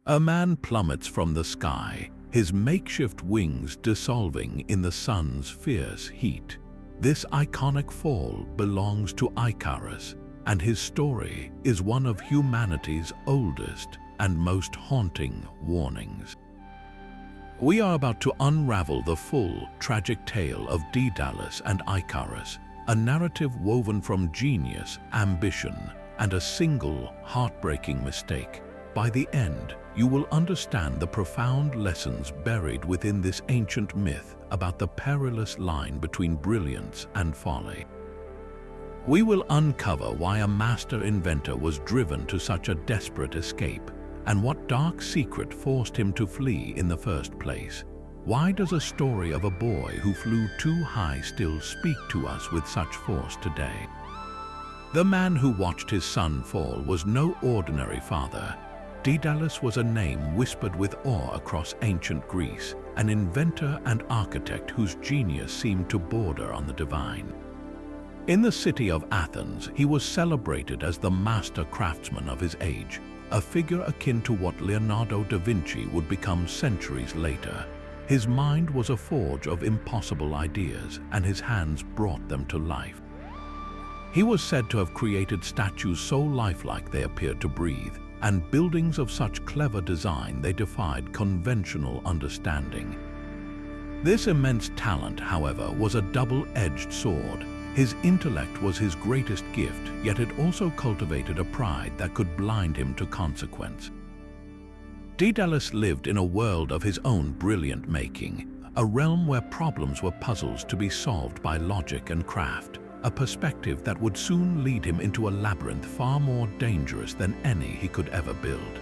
A man plummets from the sky, his makeshift wings dissolving in the sun's fierce heat. This iconic fall belongs to Icarus, and his story is one of humanity's oldest and most haunting warnings. We are about to unravel the full, tragic tale of Daedalus and Icarus, a narrative woven from genius, ambition, and a single, heartbreaking mistake. By the end, you will understand the profound lessons buried within this ancient myth about the perilous line between brilliance and folly. We will uncover why a master inventor was driven to such a desperate escape, and what dark secret forced him to flee in the first place. Why does a story of a boy who flew too high still speak to us with such force today? The man who watched his son fall was no ordinary father. Daedalus was a name whispered with awe across ancient Greece, an inventor and architect whose genius seemed to border on the divine. In the city of Athens, he was celebrated as the master craftsman of his age, a figure akin to what Leonardo da Vinci would become centuries later. His mind was a forge of impossible ideas, and his hands brought them to life. He was said to have created statues so lifelike they appeared to breathe, and buildings of such clever design they defied conventional understanding. This immense talent, however, was a double-edged sword. His intellect was his greatest gift, yet it also cultivated a pride that could blind him to consequence. Daedalus lived in a world of his own brilliant making, a realm where problems were puzzles to be solved by logic and craft, a perspective that would soon lead him into a labyrinth far more dangerous than any he could ever build.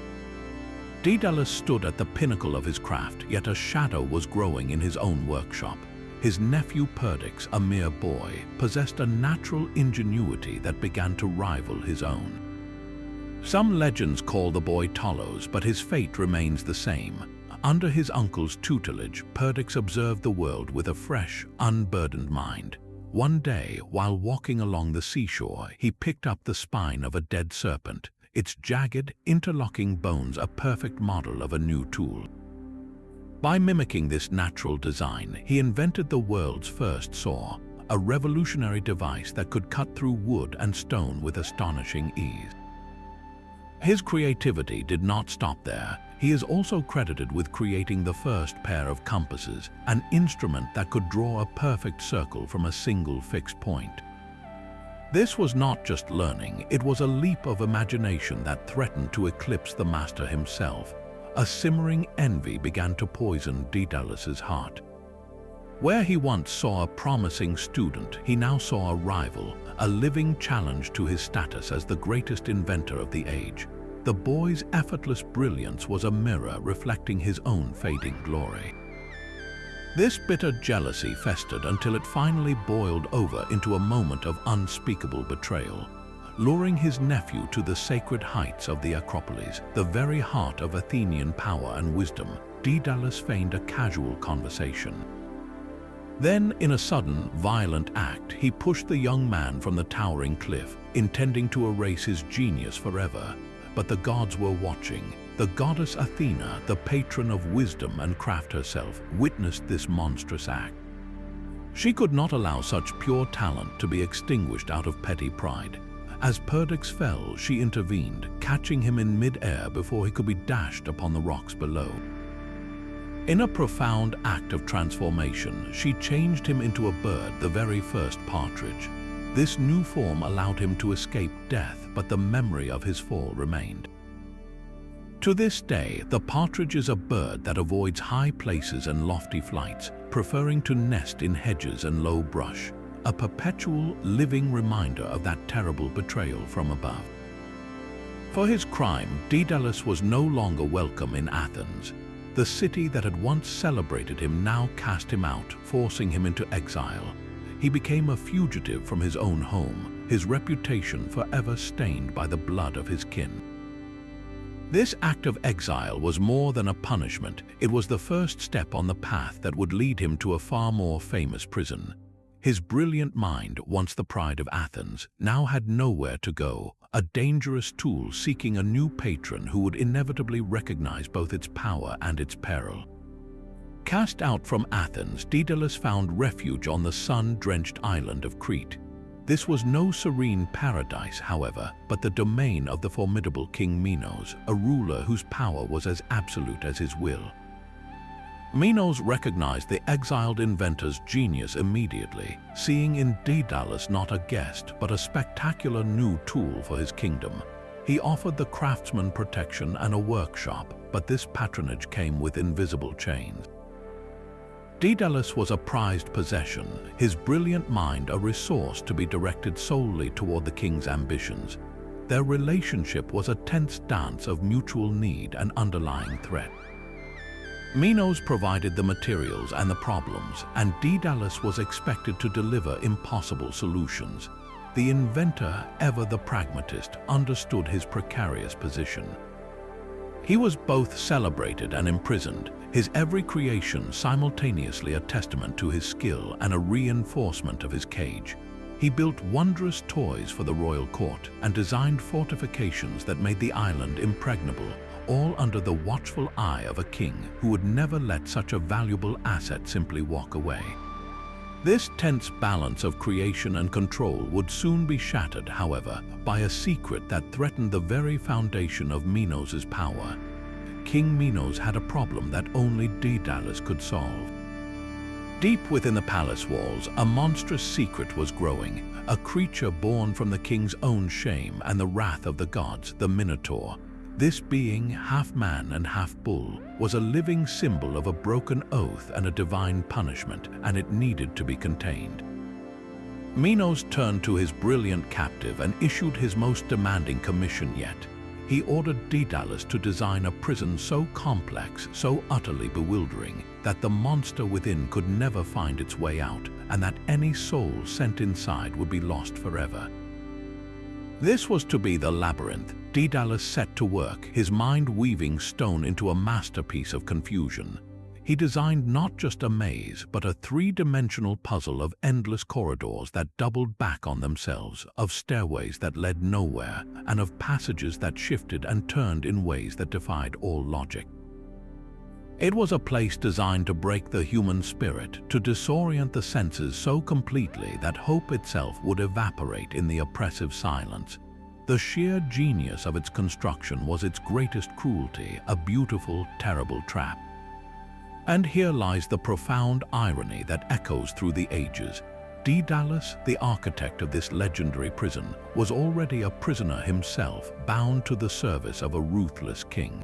Daedalus stood at the pinnacle of his craft, yet a shadow was growing in his own workshop. His nephew Perdix, a mere boy, possessed a natural ingenuity that began to rival his own. Some legends call the boy Talos, but his fate remains the same. Under his uncle's tutelage, Perdix observed the world with a fresh, unburdened mind. One day, while walking along the seashore, he picked up the spine of a dead serpent, its jagged, interlocking bones a perfect model of a new tool. By mimicking this natural design, he invented the world's first saw, a revolutionary device that could cut through wood and stone with astonishing ease. His creativity did not stop there. He is also credited with creating the first pair of compasses, an instrument that could draw a perfect circle from a single fixed point. This was not just learning, it was a leap of imagination that threatened to eclipse the master himself. A simmering envy began to poison Daedalus's heart. Where he once saw a promising student, he now saw a rival, a living challenge to his status as the greatest inventor of the age. The boy's effortless brilliance was a mirror reflecting his own fading glory. This bitter jealousy festered until it finally boiled over into a moment of unspeakable betrayal. Luring his nephew to the sacred heights of the Acropolis, the very heart of Athenian power and wisdom, Daedalus feigned a casual conversation. Then, in a sudden, violent act, he pushed the young man from the towering cliff, intending to erase his genius forever. But the gods were watching. The goddess Athena, the patron of wisdom and craft herself, witnessed this monstrous act. She could not allow such pure talent to be extinguished out of petty pride. As Perdix fell, she intervened, catching him in mid-air before he could be dashed upon the rocks below. In a profound act of transformation, she changed him into a bird, the very first partridge. This new form allowed him to escape death, but the memory of his fall remained. To this day, the partridge is a bird that avoids high places and lofty flights, preferring to nest in hedges and low brush, a perpetual, living reminder of that terrible betrayal from above. For his crime, Daedalus was no longer welcome in Athens. The city that had once celebrated him now cast him out, forcing him into exile. He became a fugitive from his own home, his reputation forever stained by the blood of his kin. This act of exile was more than a punishment. It was the first step on the path that would lead him to a far more famous prison. His brilliant mind, once the pride of Athens, now had nowhere to go, a dangerous tool seeking a new patron who would inevitably recognize both its power and its peril. Cast out from Athens, Daedalus found refuge on the sun-drenched island of Crete. This was no serene paradise, however, but the domain of the formidable King Minos, a ruler whose power was as absolute as his will. Minos recognized the exiled inventor's genius immediately, seeing in Daedalus not a guest but a spectacular new tool for his kingdom. He offered the craftsman protection and a workshop, but this patronage came with invisible chains. Daedalus was a prized possession, his brilliant mind a resource to be directed solely toward the king's ambitions. Their relationship was a tense dance of mutual need and underlying threat. Minos provided the materials and the problems, and Daedalus was expected to deliver impossible solutions. The inventor, ever the pragmatist, understood his precarious position. He was both celebrated and imprisoned, his every creation simultaneously a testament to his skill and a reinforcement of his cage. He built wondrous toys for the royal court and designed fortifications that made the island impregnable, all under the watchful eye of a king who would never let such a valuable asset simply walk away. This tense balance of creation and control would soon be shattered, however, by a secret that threatened the very foundation of Minos' power. King Minos had a problem that only Daedalus could solve. Deep within the palace walls, a monstrous secret was growing, a creature born from the king's own shame and the wrath of the gods, the Minotaur. This being, half man and half bull, was a living symbol of a broken oath and a divine punishment, and it needed to be contained. Minos turned to his brilliant captive and issued his most demanding commission yet. He ordered Daedalus to design a prison so complex, so utterly bewildering, that the monster within could never find its way out, and that any soul sent inside would be lost forever. This was to be the Labyrinth. Daedalus set to work, his mind weaving stone into a masterpiece of confusion. He designed not just a maze, but a three-dimensional puzzle of endless corridors that doubled back on themselves, of stairways that led nowhere, and of passages that shifted and turned in ways that defied all logic. It was a place designed to break the human spirit, to disorient the senses so completely that hope itself would evaporate in the oppressive silence. The sheer genius of its construction was its greatest cruelty, a beautiful, terrible trap. And here lies the profound irony that echoes through the ages. Daedalus, the architect of this legendary prison, was already a prisoner himself, bound to the service of a ruthless king.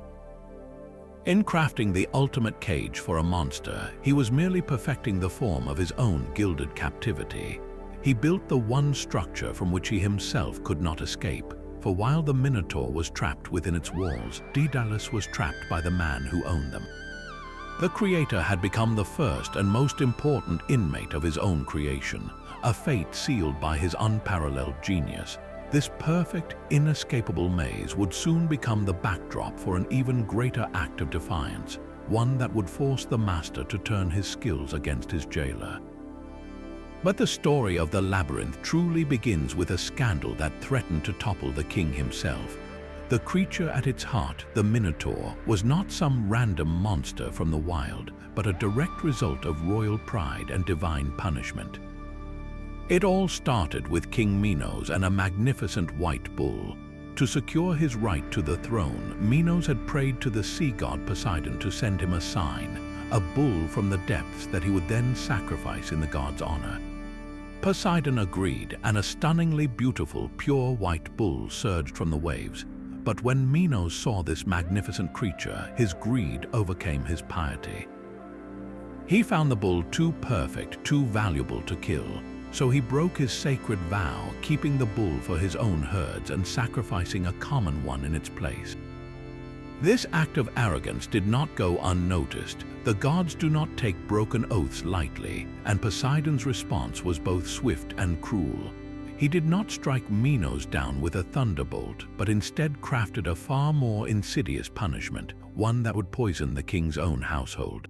In crafting the ultimate cage for a monster, he was merely perfecting the form of his own gilded captivity. He built the one structure from which he himself could not escape, for while the Minotaur was trapped within its walls, Daedalus was trapped by the man who owned them. The creator had become the first and most important inmate of his own creation, a fate sealed by his unparalleled genius. This perfect, inescapable maze would soon become the backdrop for an even greater act of defiance, one that would force the master to turn his skills against his jailer. But the story of the Labyrinth truly begins with a scandal that threatened to topple the king himself. The creature at its heart, the Minotaur, was not some random monster from the wild, but a direct result of royal pride and divine punishment. It all started with King Minos and a magnificent white bull. To secure his right to the throne, Minos had prayed to the sea god Poseidon to send him a sign, a bull from the depths that he would then sacrifice in the god's honor. Poseidon agreed, and a stunningly beautiful, pure white bull surged from the waves. But when Minos saw this magnificent creature, his greed overcame his piety. He found the bull too perfect, too valuable to kill, so he broke his sacred vow, keeping the bull for his own herds and sacrificing a common one in its place. This act of arrogance did not go unnoticed. The gods do not take broken oaths lightly, and Poseidon's response was both swift and cruel. He did not strike Minos down with a thunderbolt, but instead crafted a far more insidious punishment, one that would poison the king's own household.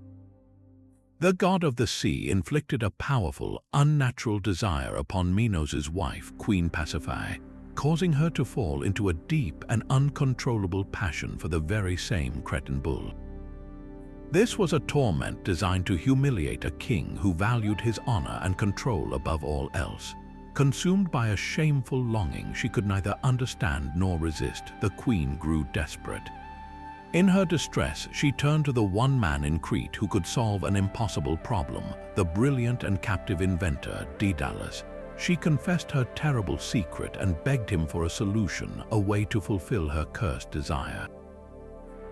The god of the sea inflicted a powerful, unnatural desire upon Minos' wife, Queen Pasiphae, causing her to fall into a deep and uncontrollable passion for the very same Cretan bull. This was a torment designed to humiliate a king who valued his honor and control above all else. Consumed by a shameful longing she could neither understand nor resist, the queen grew desperate. In her distress, she turned to the one man in Crete who could solve an impossible problem, the brilliant and captive inventor, Daedalus. She confessed her terrible secret and begged him for a solution, a way to fulfill her cursed desire.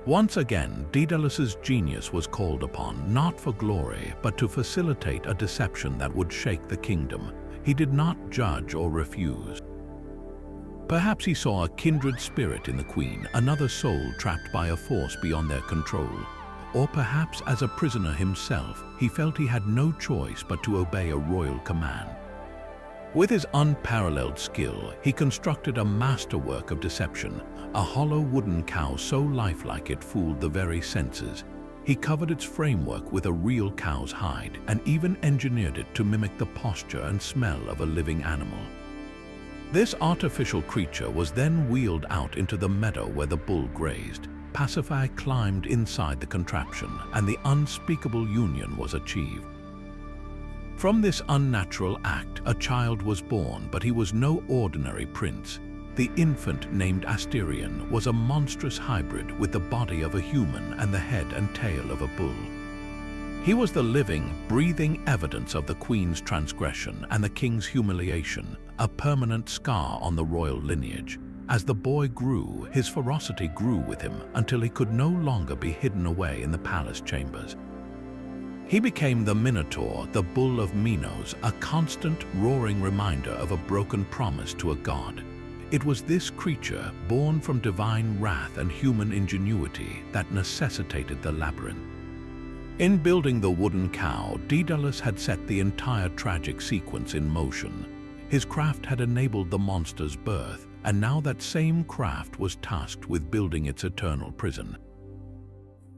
Once again, Daedalus's genius was called upon, not for glory, but to facilitate a deception that would shake the kingdom. He did not judge or refuse. Perhaps he saw a kindred spirit in the queen, another soul trapped by a force beyond their control. Or perhaps as a prisoner himself, he felt he had no choice but to obey a royal command. With his unparalleled skill, he constructed a masterwork of deception, a hollow wooden cow so lifelike it fooled the very senses. He covered its framework with a real cow's hide and even engineered it to mimic the posture and smell of a living animal. This artificial creature was then wheeled out into the meadow where the bull grazed. Pasiphae climbed inside the contraption, and the unspeakable union was achieved. From this unnatural act, a child was born, but he was no ordinary prince. The infant, named Asterion, was a monstrous hybrid with the body of a human and the head and tail of a bull. He was the living, breathing evidence of the queen's transgression and the king's humiliation, a permanent scar on the royal lineage. As the boy grew, his ferocity grew with him until he could no longer be hidden away in the palace chambers. He became the Minotaur, the bull of Minos, a constant, roaring reminder of a broken promise to a god. It was this creature, born from divine wrath and human ingenuity, that necessitated the labyrinth. In building the wooden cow, Daedalus had set the entire tragic sequence in motion. His craft had enabled the monster's birth, and now that same craft was tasked with building its eternal prison.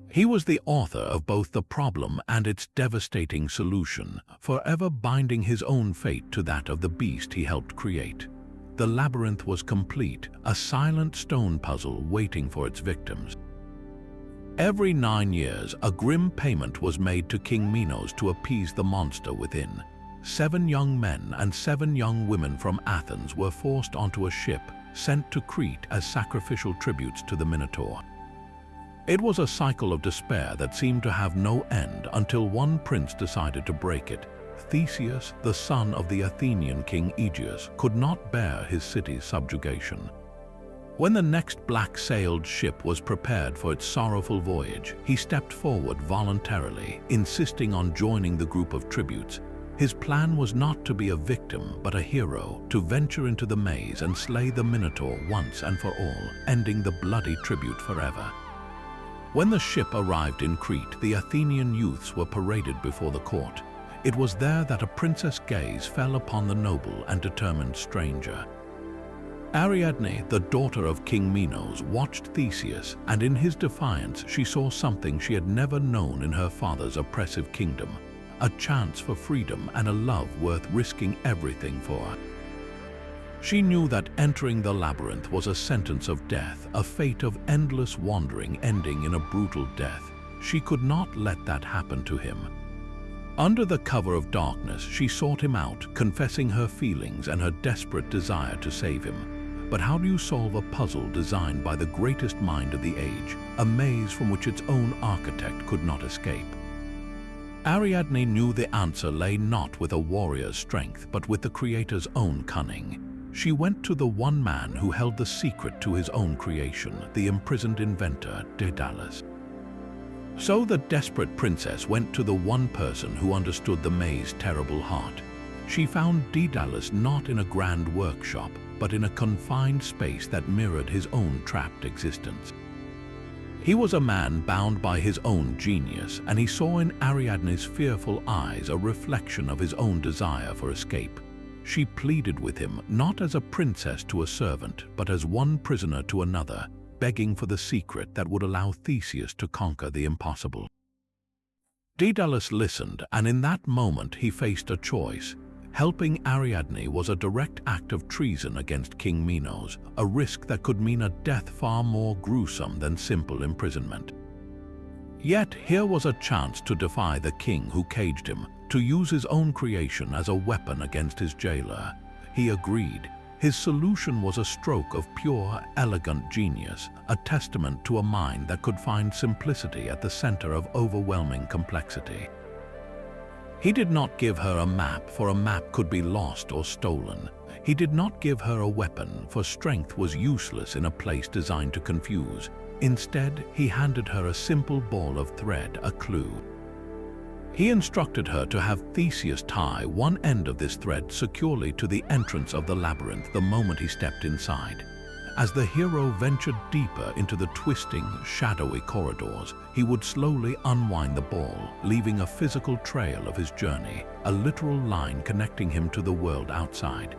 He was the author of both the problem and its devastating solution, forever binding his own fate to that of the beast he helped create. The labyrinth was complete, a silent stone puzzle waiting for its victims. Every 9 years, a grim payment was made to King Minos to appease the monster within. 7 young men and 7 young women from Athens were forced onto a ship, sent to Crete as sacrificial tributes to the Minotaur. It was a cycle of despair that seemed to have no end until one prince decided to break it. Theseus, the son of the Athenian king Aegeus, could not bear his city's subjugation. When the next black-sailed ship was prepared for its sorrowful voyage, he stepped forward voluntarily, insisting on joining the group of tributes. His plan was not to be a victim, but a hero, to venture into the maze and slay the Minotaur once and for all, ending the bloody tribute forever. When the ship arrived in Crete, the Athenian youths were paraded before the court. It was there that a princess' gaze fell upon the noble and determined stranger. Ariadne, the daughter of King Minos, watched Theseus, and in his defiance she saw something she had never known in her father's oppressive kingdom, a chance for freedom and a love worth risking everything for. She knew that entering the labyrinth was a sentence of death, a fate of endless wandering ending in a brutal death. She could not let that happen to him. Under the cover of darkness, she sought him out, confessing her feelings and her desperate desire to save him. But how do you solve a puzzle designed by the greatest mind of the age, a maze from which its own architect could not escape? Ariadne knew the answer lay not with a warrior's strength, but with the creator's own cunning. She went to the one man who held the secret to his own creation, the imprisoned inventor, Daedalus. So the desperate princess went to the one person who understood the maze's terrible heart. She found Daedalus not in a grand workshop, but in a confined space that mirrored his own trapped existence. He was a man bound by his own genius, and he saw in Ariadne's fearful eyes a reflection of his own desire for escape. She pleaded with him, not as a princess to a servant, but as one prisoner to another, begging for the secret that would allow Theseus to conquer the impossible. Daedalus listened, and in that moment he faced a choice. Helping Ariadne was a direct act of treason against King Minos, a risk that could mean a death far more gruesome than simple imprisonment. Yet here was a chance to defy the king who caged him, to use his own creation as a weapon against his jailer. He agreed. His solution was a stroke of pure, elegant genius, a testament to a mind that could find simplicity at the center of overwhelming complexity. He did not give her a map, for a map could be lost or stolen. He did not give her a weapon, for strength was useless in a place designed to confuse. Instead, he handed her a simple ball of thread, a clue. He instructed her to have Theseus tie one end of this thread securely to the entrance of the labyrinth the moment he stepped inside. As the hero ventured deeper into the twisting, shadowy corridors, he would slowly unwind the ball, leaving a physical trail of his journey, a literal line connecting him to the world outside.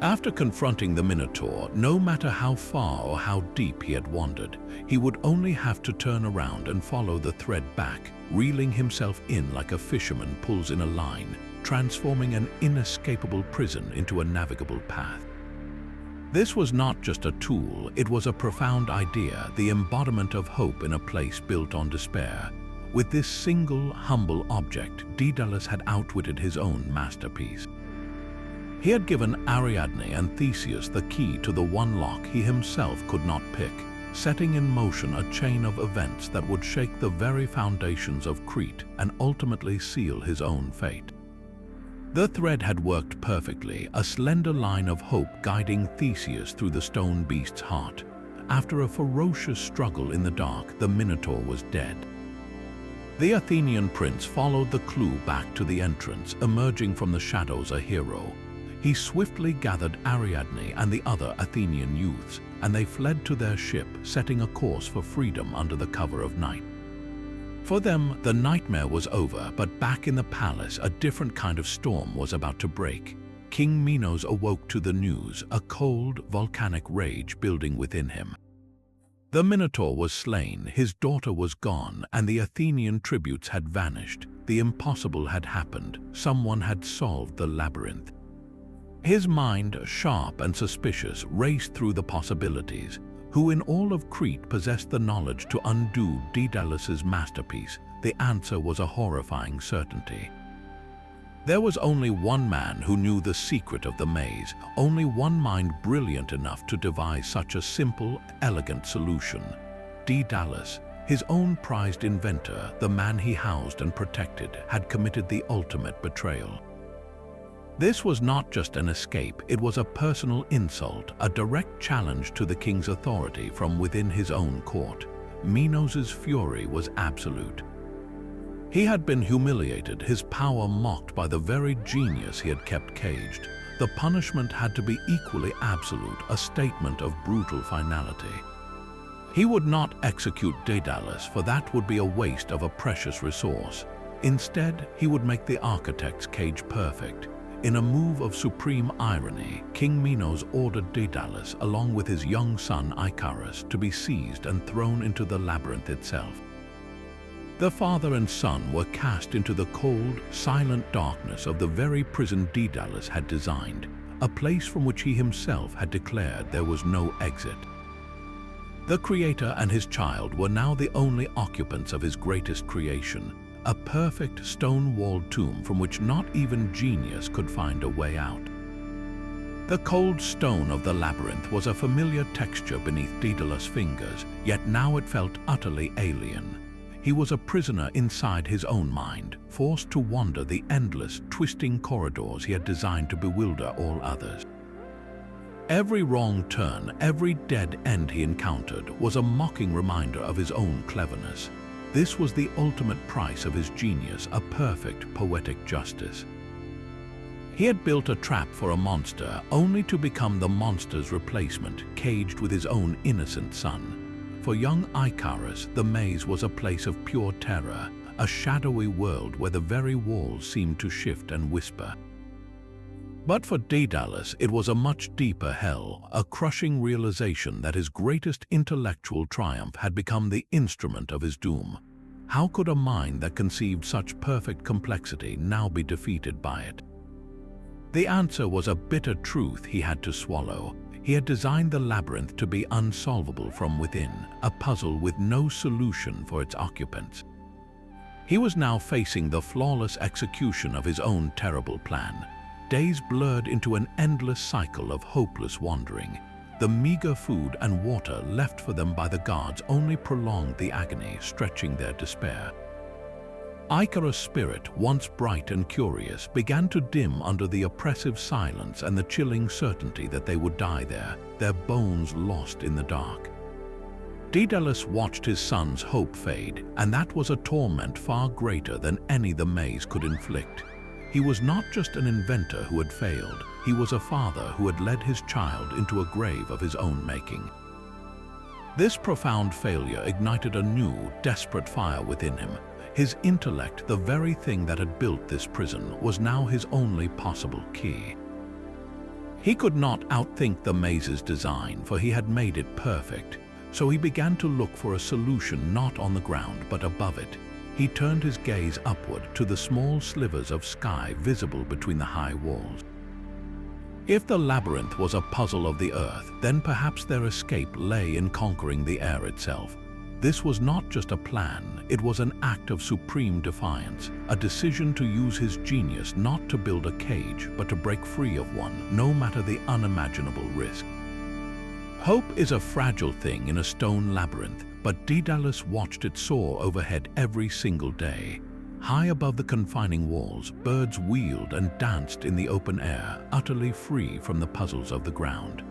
After confronting the Minotaur, no matter how far or how deep he had wandered, he would only have to turn around and follow the thread back, reeling himself in like a fisherman pulls in a line, transforming an inescapable prison into a navigable path. This was not just a tool, it was a profound idea, the embodiment of hope in a place built on despair. With this single, humble object, Daedalus had outwitted his own masterpiece. He had given Ariadne and Theseus the key to the one lock he himself could not pick, setting in motion a chain of events that would shake the very foundations of Crete and ultimately seal his own fate. The thread had worked perfectly, a slender line of hope guiding Theseus through the stone beast's heart. After a ferocious struggle in the dark, the Minotaur was dead. The Athenian prince followed the clue back to the entrance, emerging from the shadows a hero. He swiftly gathered Ariadne and the other Athenian youths, and they fled to their ship, setting a course for freedom under the cover of night. For them, the nightmare was over, but back in the palace, a different kind of storm was about to break. King Minos awoke to the news, a cold, volcanic rage building within him. The Minotaur was slain, his daughter was gone, and the Athenian tributes had vanished. The impossible had happened. Someone had solved the labyrinth. His mind, sharp and suspicious, raced through the possibilities. Who in all of Crete possessed the knowledge to undo Daedalus's masterpiece? The answer was a horrifying certainty. There was only one man who knew the secret of the maze, only one mind brilliant enough to devise such a simple, elegant solution. Daedalus, his own prized inventor, the man he housed and protected, had committed the ultimate betrayal. This was not just an escape, it was a personal insult, a direct challenge to the king's authority from within his own court. Minos's fury was absolute. He had been humiliated, his power mocked by the very genius he had kept caged. The punishment had to be equally absolute, a statement of brutal finality. He would not execute Daedalus, for that would be a waste of a precious resource. Instead, he would make the architect's cage perfect. In a move of supreme irony, King Minos ordered Daedalus, along with his young son Icarus, to be seized and thrown into the labyrinth itself. The father and son were cast into the cold, silent darkness of the very prison Daedalus had designed, a place from which he himself had declared there was no exit. The creator and his child were now the only occupants of his greatest creation, a perfect stone-walled tomb from which not even genius could find a way out. The cold stone of the labyrinth was a familiar texture beneath Daedalus' fingers, yet now it felt utterly alien. He was a prisoner inside his own mind, forced to wander the endless, twisting corridors he had designed to bewilder all others. Every wrong turn, every dead end he encountered was a mocking reminder of his own cleverness. This was the ultimate price of his genius, a perfect poetic justice. He had built a trap for a monster, only to become the monster's replacement, caged with his own innocent son. For young Icarus, the maze was a place of pure terror, a shadowy world where the very walls seemed to shift and whisper. But for Daedalus, it was a much deeper hell, a crushing realization that his greatest intellectual triumph had become the instrument of his doom. How could a mind that conceived such perfect complexity now be defeated by it? The answer was a bitter truth he had to swallow. He had designed the labyrinth to be unsolvable from within, a puzzle with no solution for its occupants. He was now facing the flawless execution of his own terrible plan. Days blurred into an endless cycle of hopeless wandering. The meager food and water left for them by the gods only prolonged the agony, stretching their despair. Icarus' spirit, once bright and curious, began to dim under the oppressive silence and the chilling certainty that they would die there, their bones lost in the dark. Daedalus watched his son's hope fade, and that was a torment far greater than any the maze could inflict. He was not just an inventor who had failed, he was a father who had led his child into a grave of his own making. This profound failure ignited a new, desperate fire within him. His intellect, the very thing that had built this prison, was now his only possible key. He could not outthink the maze's design, for he had made it perfect. So he began to look for a solution not on the ground but above it. He turned his gaze upward to the small slivers of sky visible between the high walls. If the labyrinth was a puzzle of the earth, then perhaps their escape lay in conquering the air itself. This was not just a plan, it was an act of supreme defiance, a decision to use his genius not to build a cage but to break free of one, no matter the unimaginable risk. Hope is a fragile thing in a stone labyrinth, but Daedalus watched it soar overhead every single day. High above the confining walls, birds wheeled and danced in the open air, utterly free from the puzzles of the ground.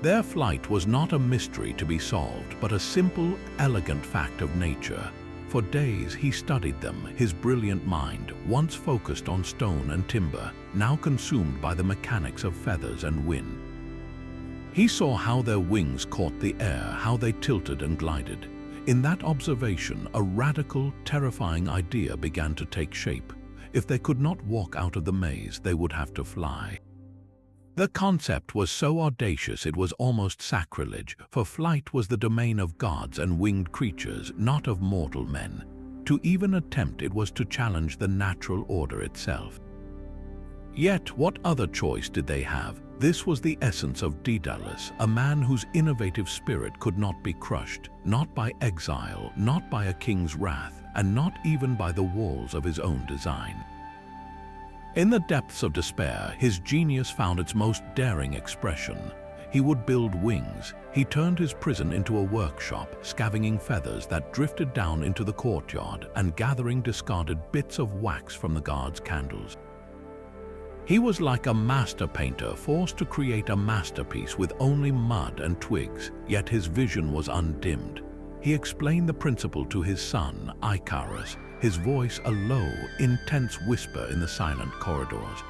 Their flight was not a mystery to be solved, but a simple, elegant fact of nature. For days he studied them, his brilliant mind, once focused on stone and timber, now consumed by the mechanics of feathers and wind. He saw how their wings caught the air, how they tilted and glided. In that observation, a radical, terrifying idea began to take shape. If they could not walk out of the maze, they would have to fly. The concept was so audacious it was almost sacrilege, for flight was the domain of gods and winged creatures, not of mortal men. To even attempt it was to challenge the natural order itself. Yet, what other choice did they have? This was the essence of Daedalus, a man whose innovative spirit could not be crushed, not by exile, not by a king's wrath, and not even by the walls of his own design. In the depths of despair, his genius found its most daring expression. He would build wings. He turned his prison into a workshop, scavenging feathers that drifted down into the courtyard and gathering discarded bits of wax from the guards' candles. He was like a master painter forced to create a masterpiece with only mud and twigs, yet his vision was undimmed. He explained the principle to his son, Icarus, his voice a low, intense whisper in the silent corridors.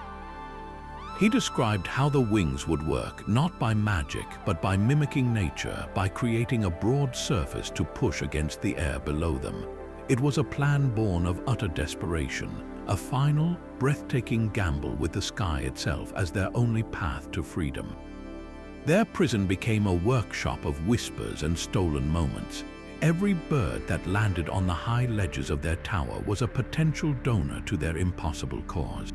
He described how the wings would work, not by magic, but by mimicking nature, by creating a broad surface to push against the air below them. It was a plan born of utter desperation, a final, breathtaking gamble with the sky itself as their only path to freedom. Their prison became a workshop of whispers and stolen moments. Every bird that landed on the high ledges of their tower was a potential donor to their impossible cause.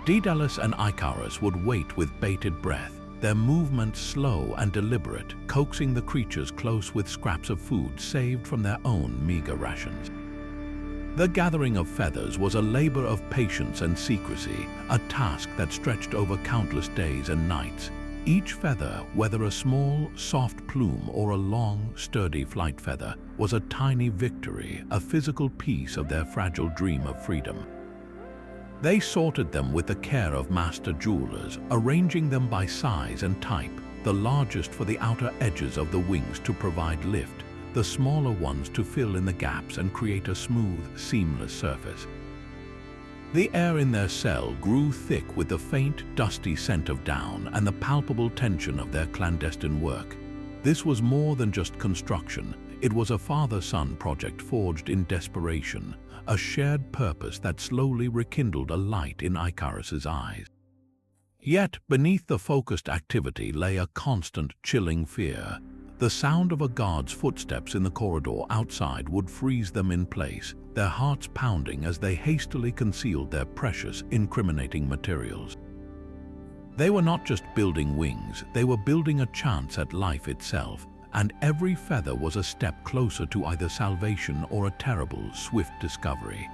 Daedalus and Icarus would wait with bated breath, their movements slow and deliberate, coaxing the creatures close with scraps of food saved from their own meager rations. The gathering of feathers was a labor of patience and secrecy, a task that stretched over countless days and nights. Each feather, whether a small, soft plume or a long, sturdy flight feather, was a tiny victory, a physical piece of their fragile dream of freedom. They sorted them with the care of master jewelers, arranging them by size and type, the largest for the outer edges of the wings to provide lift, the smaller ones to fill in the gaps and create a smooth, seamless surface. The air in their cell grew thick with the faint, dusty scent of down and the palpable tension of their clandestine work. This was more than just construction. It was a father-son project forged in desperation, a shared purpose that slowly rekindled a light in Icarus's eyes. Yet, beneath the focused activity lay a constant, chilling fear. The sound of a guard's footsteps in the corridor outside would freeze them in place, their hearts pounding as they hastily concealed their precious, incriminating materials. They were not just building wings, they were building a chance at life itself, and every feather was a step closer to either salvation or a terrible, swift discovery.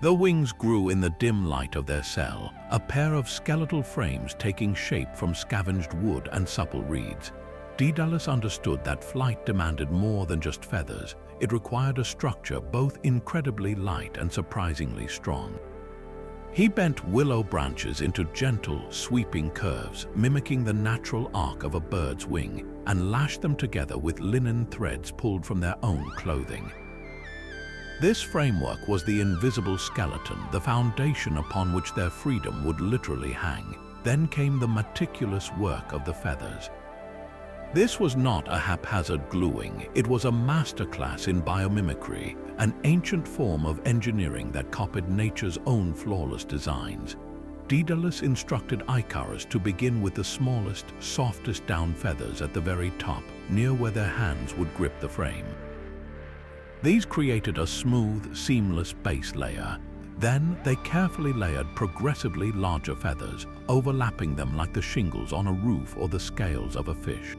The wings grew in the dim light of their cell, a pair of skeletal frames taking shape from scavenged wood and supple reeds. Daedalus understood that flight demanded more than just feathers. It required a structure both incredibly light and surprisingly strong. He bent willow branches into gentle, sweeping curves, mimicking the natural arc of a bird's wing, and lashed them together with linen threads pulled from their own clothing. This framework was the invisible skeleton, the foundation upon which their freedom would literally hang. Then came the meticulous work of the feathers. This was not a haphazard gluing, it was a masterclass in biomimicry, an ancient form of engineering that copied nature's own flawless designs. Daedalus instructed Icarus to begin with the smallest, softest down feathers at the very top, near where their hands would grip the frame. These created a smooth, seamless base layer. Then they carefully layered progressively larger feathers, overlapping them like the shingles on a roof or the scales of a fish.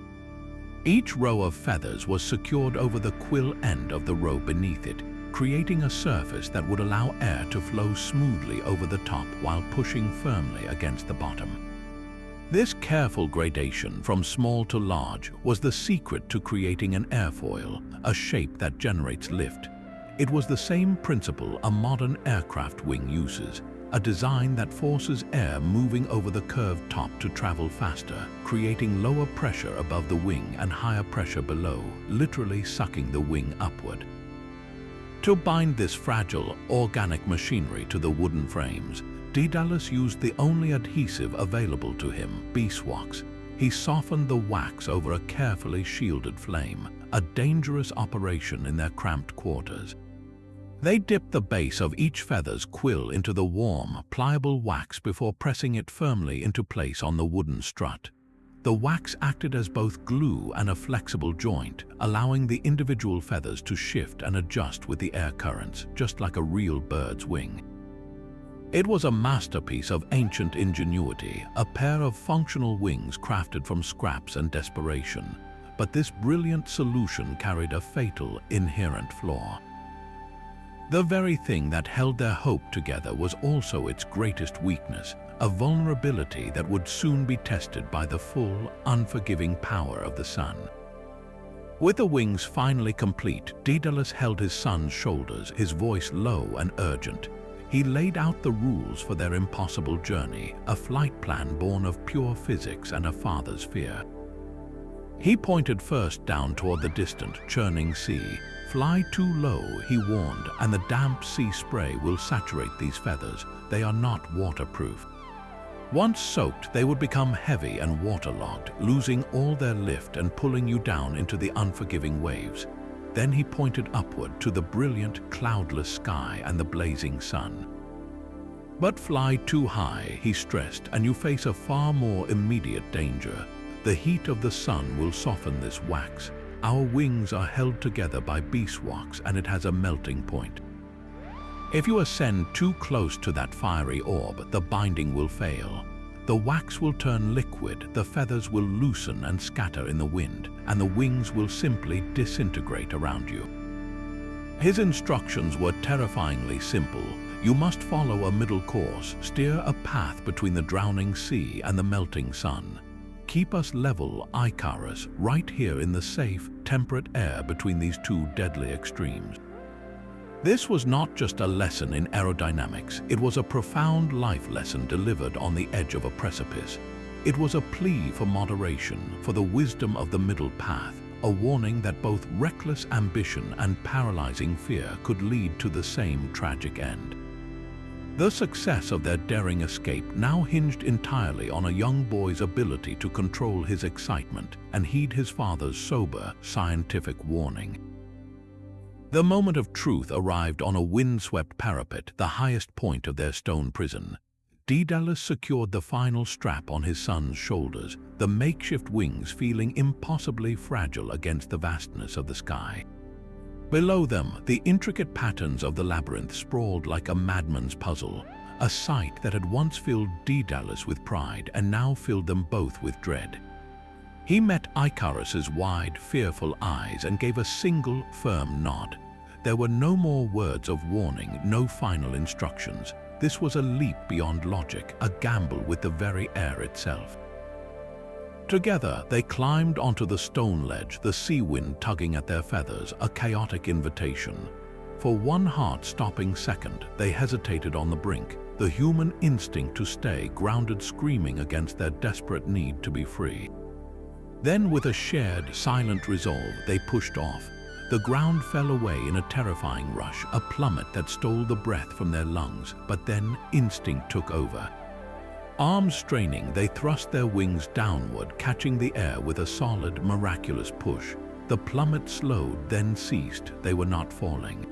Each row of feathers was secured over the quill end of the row beneath it, creating a surface that would allow air to flow smoothly over the top while pushing firmly against the bottom. This careful gradation from small to large was the secret to creating an airfoil, a shape that generates lift. It was the same principle a modern aircraft wing uses, a design that forces air moving over the curved top to travel faster, creating lower pressure above the wing and higher pressure below, literally sucking the wing upward. To bind this fragile, organic machinery to the wooden frames, Daedalus used the only adhesive available to him, beeswax. He softened the wax over a carefully shielded flame, a dangerous operation in their cramped quarters. They dipped the base of each feather's quill into the warm, pliable wax before pressing it firmly into place on the wooden strut. The wax acted as both glue and a flexible joint, allowing the individual feathers to shift and adjust with the air currents, just like a real bird's wing. It was a masterpiece of ancient ingenuity, a pair of functional wings crafted from scraps and desperation. But this brilliant solution carried a fatal, inherent flaw. The very thing that held their hope together was also its greatest weakness, a vulnerability that would soon be tested by the full, unforgiving power of the sun. With the wings finally complete, Daedalus held his son's shoulders, his voice low and urgent. He laid out the rules for their impossible journey, a flight plan born of pure physics and a father's fear. He pointed first down toward the distant, churning sea. Fly too low, he warned, and the damp sea spray will saturate these feathers. They are not waterproof. Once soaked, they would become heavy and waterlogged, losing all their lift and pulling you down into the unforgiving waves. Then he pointed upward to the brilliant, cloudless sky and the blazing sun. But fly too high, he stressed, and you face a far more immediate danger. The heat of the sun will soften this wax. Our wings are held together by beeswax, and it has a melting point. If you ascend too close to that fiery orb, the binding will fail. The wax will turn liquid, the feathers will loosen and scatter in the wind, and the wings will simply disintegrate around you. His instructions were terrifyingly simple. You must follow a middle course, steer a path between the drowning sea and the melting sun. Keep us level, Icarus, right here in the safe, temperate air between these two deadly extremes. This was not just a lesson in aerodynamics, it was a profound life lesson delivered on the edge of a precipice. It was a plea for moderation, for the wisdom of the middle path, a warning that both reckless ambition and paralyzing fear could lead to the same tragic end. The success of their daring escape now hinged entirely on a young boy's ability to control his excitement and heed his father's sober, scientific warning. The moment of truth arrived on a windswept parapet, the highest point of their stone prison. Daedalus secured the final strap on his son's shoulders, the makeshift wings feeling impossibly fragile against the vastness of the sky. Below them, the intricate patterns of the labyrinth sprawled like a madman's puzzle, a sight that had once filled Daedalus with pride and now filled them both with dread. He met Icarus's wide, fearful eyes and gave a single, firm nod. There were no more words of warning, no final instructions. This was a leap beyond logic, a gamble with the very air itself. Together, they climbed onto the stone ledge, the sea wind tugging at their feathers, a chaotic invitation. For one heart-stopping second, they hesitated on the brink, the human instinct to stay grounded screaming against their desperate need to be free. Then, with a shared, silent resolve, they pushed off. The ground fell away in a terrifying rush, a plummet that stole the breath from their lungs, but then instinct took over. Arms straining, they thrust their wings downward, catching the air with a solid, miraculous push. The plummet slowed, then ceased. They were not falling.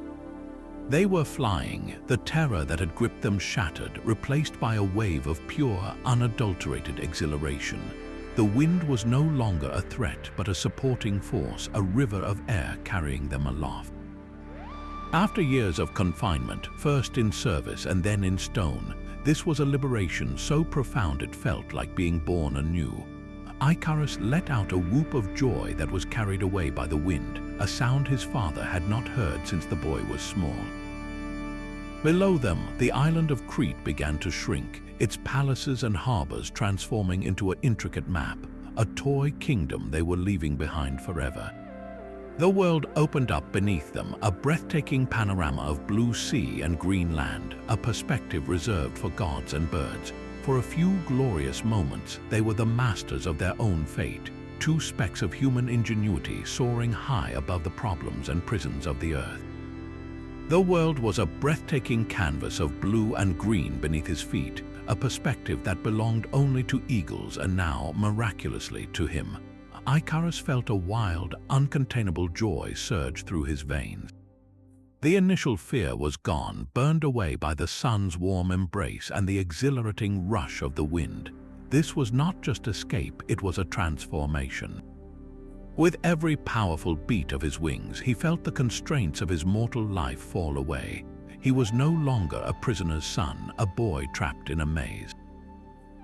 They were flying, the terror that had gripped them shattered, replaced by a wave of pure, unadulterated exhilaration. The wind was no longer a threat, but a supporting force, a river of air carrying them aloft. After years of confinement, first in service and then in stone, this was a liberation so profound it felt like being born anew. Icarus let out a whoop of joy that was carried away by the wind, a sound his father had not heard since the boy was small. Below them, the island of Crete began to shrink, its palaces and harbors transforming into an intricate map, a toy kingdom they were leaving behind forever. The world opened up beneath them, a breathtaking panorama of blue sea and green land, a perspective reserved for gods and birds. For a few glorious moments, they were the masters of their own fate, two specks of human ingenuity soaring high above the problems and prisons of the earth. The world was a breathtaking canvas of blue and green beneath his feet, a perspective that belonged only to eagles and now, miraculously, to him. Icarus felt a wild, uncontainable joy surge through his veins. The initial fear was gone, burned away by the sun's warm embrace and the exhilarating rush of the wind. This was not just escape, it was a transformation. With every powerful beat of his wings, he felt the constraints of his mortal life fall away. He was no longer a prisoner's son, a boy trapped in a maze.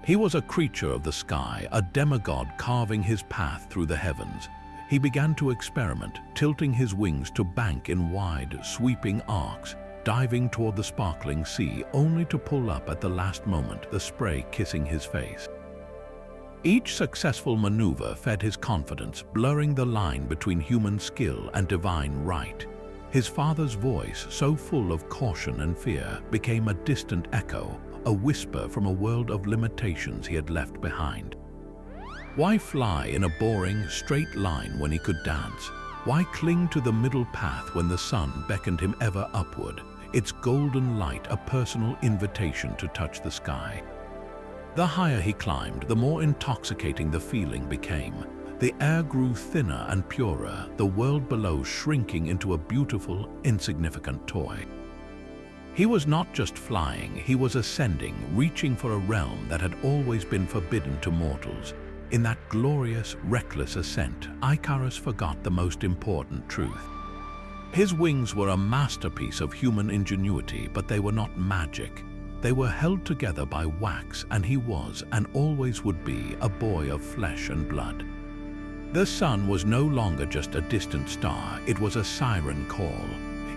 He was a creature of the sky, a demigod carving his path through the heavens. He began to experiment, tilting his wings to bank in wide, sweeping arcs, diving toward the sparkling sea, only to pull up at the last moment, the spray kissing his face. Each successful maneuver fed his confidence, blurring the line between human skill and divine right. His father's voice, so full of caution and fear, became a distant echo, a whisper from a world of limitations he had left behind. Why fly in a boring, straight line when he could dance? Why cling to the middle path when the sun beckoned him ever upward, its golden light a personal invitation to touch the sky? The higher he climbed, the more intoxicating the feeling became. The air grew thinner and purer, the world below shrinking into a beautiful, insignificant toy. He was not just flying, he was ascending, reaching for a realm that had always been forbidden to mortals. In that glorious, reckless ascent, Icarus forgot the most important truth. His wings were a masterpiece of human ingenuity, but they were not magic. They were held together by wax, and he was, and always would be, a boy of flesh and blood. The sun was no longer just a distant star, it was a siren call.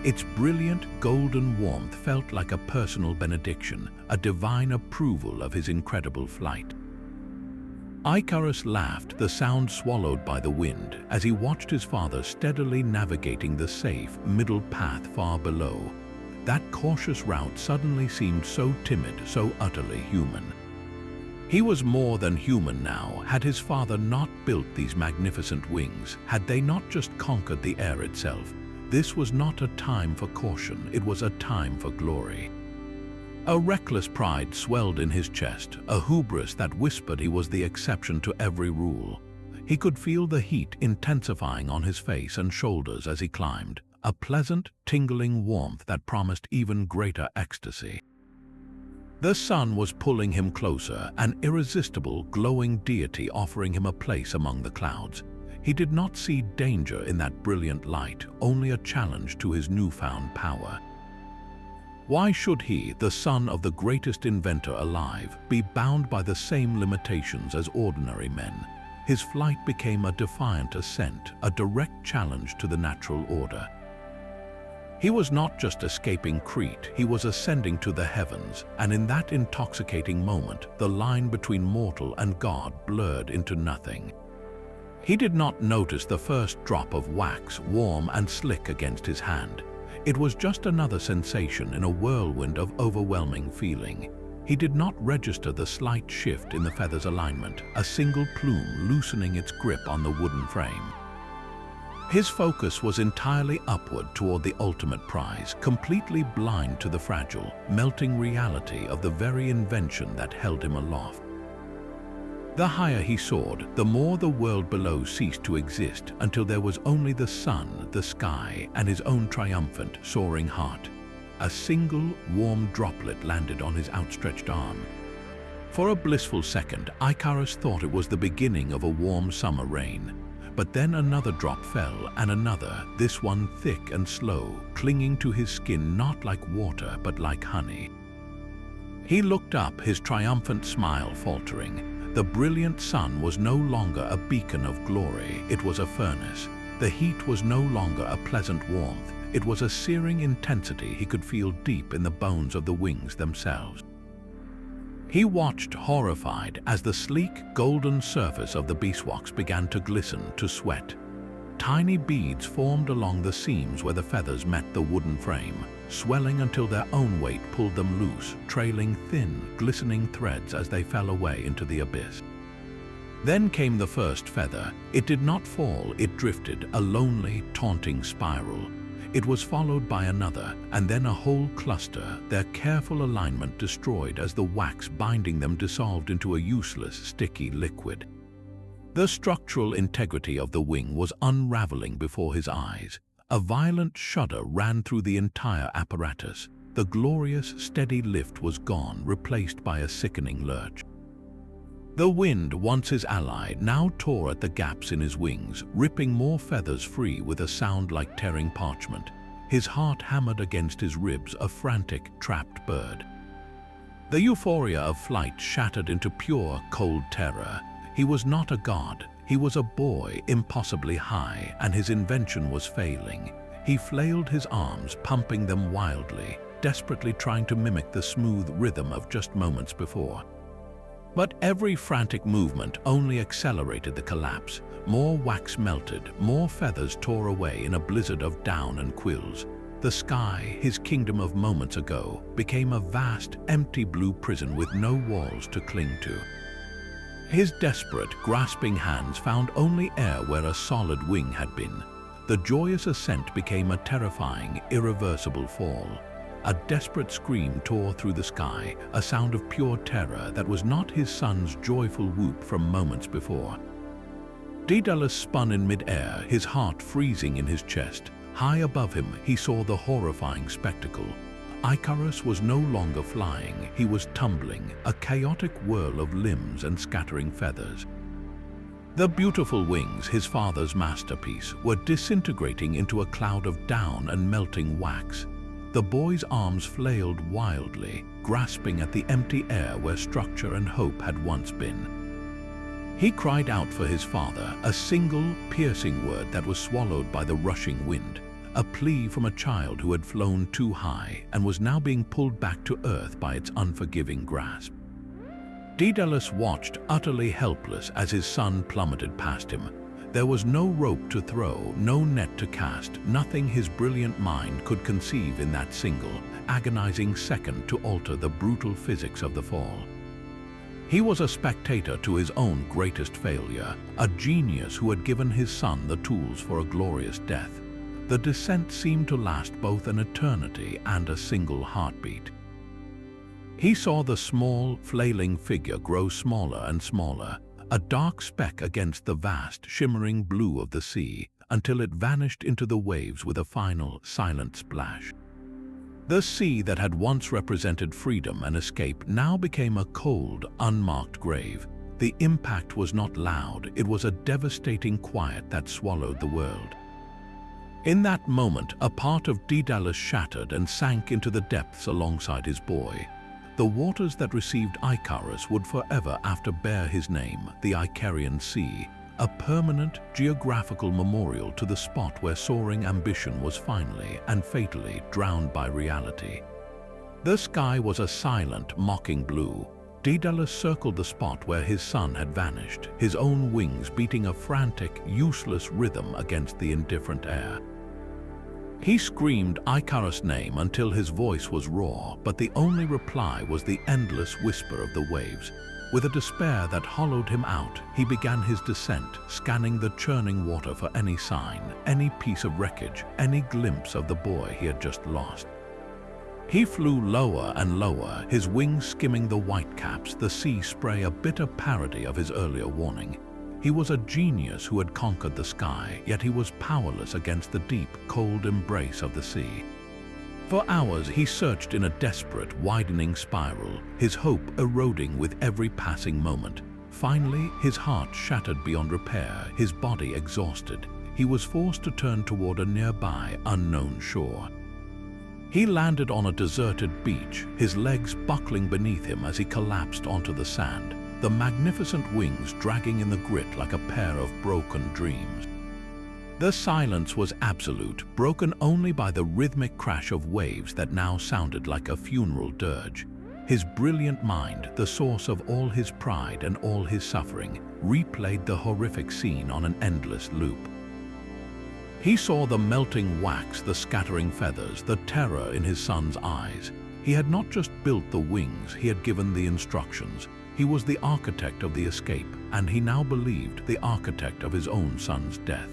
Its brilliant, golden warmth felt like a personal benediction, a divine approval of his incredible flight. Icarus laughed, the sound swallowed by the wind, as he watched his father steadily navigating the safe, middle path far below. That cautious route suddenly seemed so timid, so utterly human. He was more than human now. Had his father not built these magnificent wings, had they not just conquered the air itself, this was not a time for caution, it was a time for glory. A reckless pride swelled in his chest, a hubris that whispered he was the exception to every rule. He could feel the heat intensifying on his face and shoulders as he climbed, a pleasant, tingling warmth that promised even greater ecstasy. The sun was pulling him closer, an irresistible, glowing deity offering him a place among the clouds. He did not see danger in that brilliant light, only a challenge to his newfound power. Why should he, the son of the greatest inventor alive, be bound by the same limitations as ordinary men? His flight became a defiant ascent, a direct challenge to the natural order. He was not just escaping Crete, he was ascending to the heavens, and in that intoxicating moment, the line between mortal and God blurred into nothing. He did not notice the first drop of wax, warm and slick against his hand. It was just another sensation in a whirlwind of overwhelming feeling. He did not register the slight shift in the feather's alignment, a single plume loosening its grip on the wooden frame. His focus was entirely upward toward the ultimate prize, completely blind to the fragile, melting reality of the very invention that held him aloft. The higher he soared, the more the world below ceased to exist, until there was only the sun, the sky, and his own triumphant, soaring heart. A single, warm droplet landed on his outstretched arm. For a blissful second, Icarus thought it was the beginning of a warm summer rain. But then another drop fell, and another, this one thick and slow, clinging to his skin not like water but like honey. He looked up, his triumphant smile faltering. The brilliant sun was no longer a beacon of glory, it was a furnace. The heat was no longer a pleasant warmth, it was a searing intensity he could feel deep in the bones of the wings themselves. He watched horrified as the sleek, golden surface of the beeswax began to glisten, to sweat. Tiny beads formed along the seams where the feathers met the wooden frame, swelling until their own weight pulled them loose, trailing thin, glistening threads as they fell away into the abyss. Then came the first feather. It did not fall, it drifted, a lonely, taunting spiral. It was followed by another, and then a whole cluster, their careful alignment destroyed as the wax binding them dissolved into a useless, sticky liquid. The structural integrity of the wing was unraveling before his eyes. A violent shudder ran through the entire apparatus. The glorious, steady lift was gone, replaced by a sickening lurch. The wind, once his ally, now tore at the gaps in his wings, ripping more feathers free with a sound like tearing parchment. His heart hammered against his ribs, a frantic, trapped bird. The euphoria of flight shattered into pure, cold terror. He was not a god. He was a boy, impossibly high, and his invention was failing. He flailed his arms, pumping them wildly, desperately trying to mimic the smooth rhythm of just moments before. But every frantic movement only accelerated the collapse. More wax melted, more feathers tore away in a blizzard of down and quills. The sky, his kingdom of moments ago, became a vast, empty blue prison with no walls to cling to. His desperate, grasping hands found only air where a solid wing had been. The joyous ascent became a terrifying, irreversible fall. A desperate scream tore through the sky, a sound of pure terror that was not his son's joyful whoop from moments before. Daedalus spun in mid-air, his heart freezing in his chest. High above him, he saw the horrifying spectacle. Icarus was no longer flying, he was tumbling, a chaotic whirl of limbs and scattering feathers. The beautiful wings, his father's masterpiece, were disintegrating into a cloud of down and melting wax. The boy's arms flailed wildly, grasping at the empty air where structure and hope had once been. He cried out for his father, a single, piercing word that was swallowed by the rushing wind, a plea from a child who had flown too high and was now being pulled back to earth by its unforgiving grasp. Daedalus watched, utterly helpless, as his son plummeted past him. There was no rope to throw, no net to cast, nothing his brilliant mind could conceive in that single, agonizing second to alter the brutal physics of the fall. He was a spectator to his own greatest failure, a genius who had given his son the tools for a glorious death. The descent seemed to last both an eternity and a single heartbeat. He saw the small, flailing figure grow smaller and smaller, a dark speck against the vast, shimmering blue of the sea, until it vanished into the waves with a final, silent splash. The sea that had once represented freedom and escape now became a cold, unmarked grave. The impact was not loud, it was a devastating quiet that swallowed the world. In that moment, a part of Daedalus shattered and sank into the depths alongside his boy. The waters that received Icarus would forever after bear his name, the Icarian Sea, a permanent geographical memorial to the spot where soaring ambition was finally and fatally drowned by reality. The sky was a silent, mocking blue. Daedalus circled the spot where his son had vanished, his own wings beating a frantic, useless rhythm against the indifferent air. He screamed Icarus' name until his voice was raw, but the only reply was the endless whisper of the waves. With a despair that hollowed him out, he began his descent, scanning the churning water for any sign, any piece of wreckage, any glimpse of the boy he had just lost. He flew lower and lower, his wings skimming the whitecaps, the sea spray a bitter parody of his earlier warning. He was a genius who had conquered the sky, yet he was powerless against the deep, cold embrace of the sea. For hours he searched in a desperate, widening spiral, his hope eroding with every passing moment. Finally, his heart shattered beyond repair, his body exhausted. He was forced to turn toward a nearby, unknown shore. He landed on a deserted beach, his legs buckling beneath him as he collapsed onto the sand, the magnificent wings dragging in the grit like a pair of broken dreams. The silence was absolute, broken only by the rhythmic crash of waves that now sounded like a funeral dirge. His brilliant mind, the source of all his pride and all his suffering, replayed the horrific scene on an endless loop. He saw the melting wax, the scattering feathers, the terror in his son's eyes. He had not just built the wings, he had given the instructions. He was the architect of the escape, and he now believed the architect of his own son's death.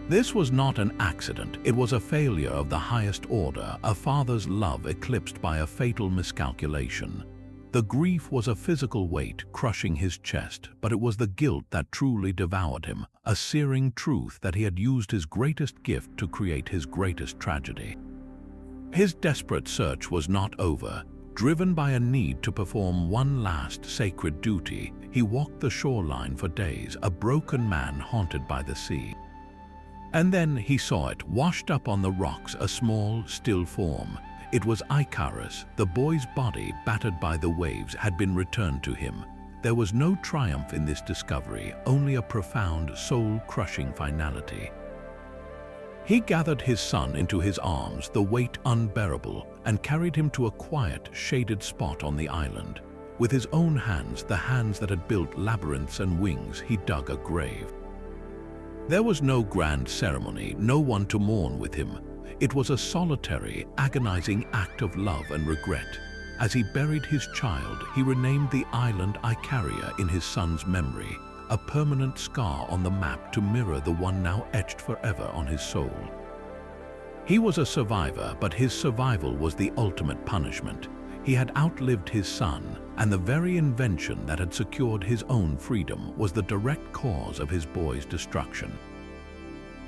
This was not an accident, it was a failure of the highest order, a father's love eclipsed by a fatal miscalculation. The grief was a physical weight crushing his chest, but it was the guilt that truly devoured him, a searing truth that he had used his greatest gift to create his greatest tragedy. His desperate search was not over. Driven by a need to perform one last sacred duty, he walked the shoreline for days, a broken man haunted by the sea. And then he saw it, washed up on the rocks, a small, still form. It was Icarus. The boy's body, battered by the waves, had been returned to him. There was no triumph in this discovery, only a profound, soul-crushing finality. He gathered his son into his arms, the weight unbearable, and carried him to a quiet, shaded spot on the island. With his own hands, the hands that had built labyrinths and wings, he dug a grave. There was no grand ceremony, no one to mourn with him. It was a solitary, agonizing act of love and regret. As he buried his child, he renamed the island Icaria in his son's memory, a permanent scar on the map to mirror the one now etched forever on his soul. He was a survivor, but his survival was the ultimate punishment. He had outlived his son, and the very invention that had secured his own freedom was the direct cause of his boy's destruction.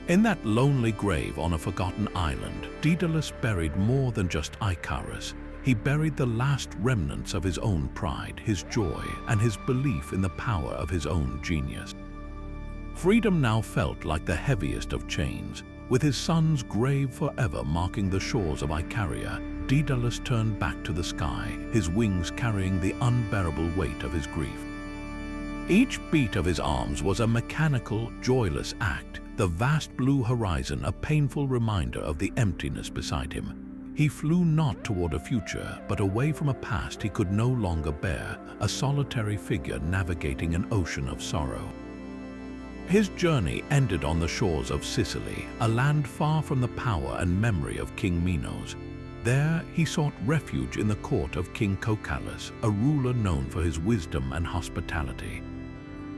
In that lonely grave on a forgotten island, Daedalus buried more than just Icarus. He buried the last remnants of his own pride, his joy, and his belief in the power of his own genius. Freedom now felt like the heaviest of chains. With his son's grave forever marking the shores of Icaria, Daedalus turned back to the sky, his wings carrying the unbearable weight of his grief. Each beat of his arms was a mechanical, joyless act, the vast blue horizon a painful reminder of the emptiness beside him. He flew not toward a future, but away from a past he could no longer bear, a solitary figure navigating an ocean of sorrow. His journey ended on the shores of Sicily, a land far from the power and memory of King Minos. There he sought refuge in the court of King Cocalus, a ruler known for his wisdom and hospitality.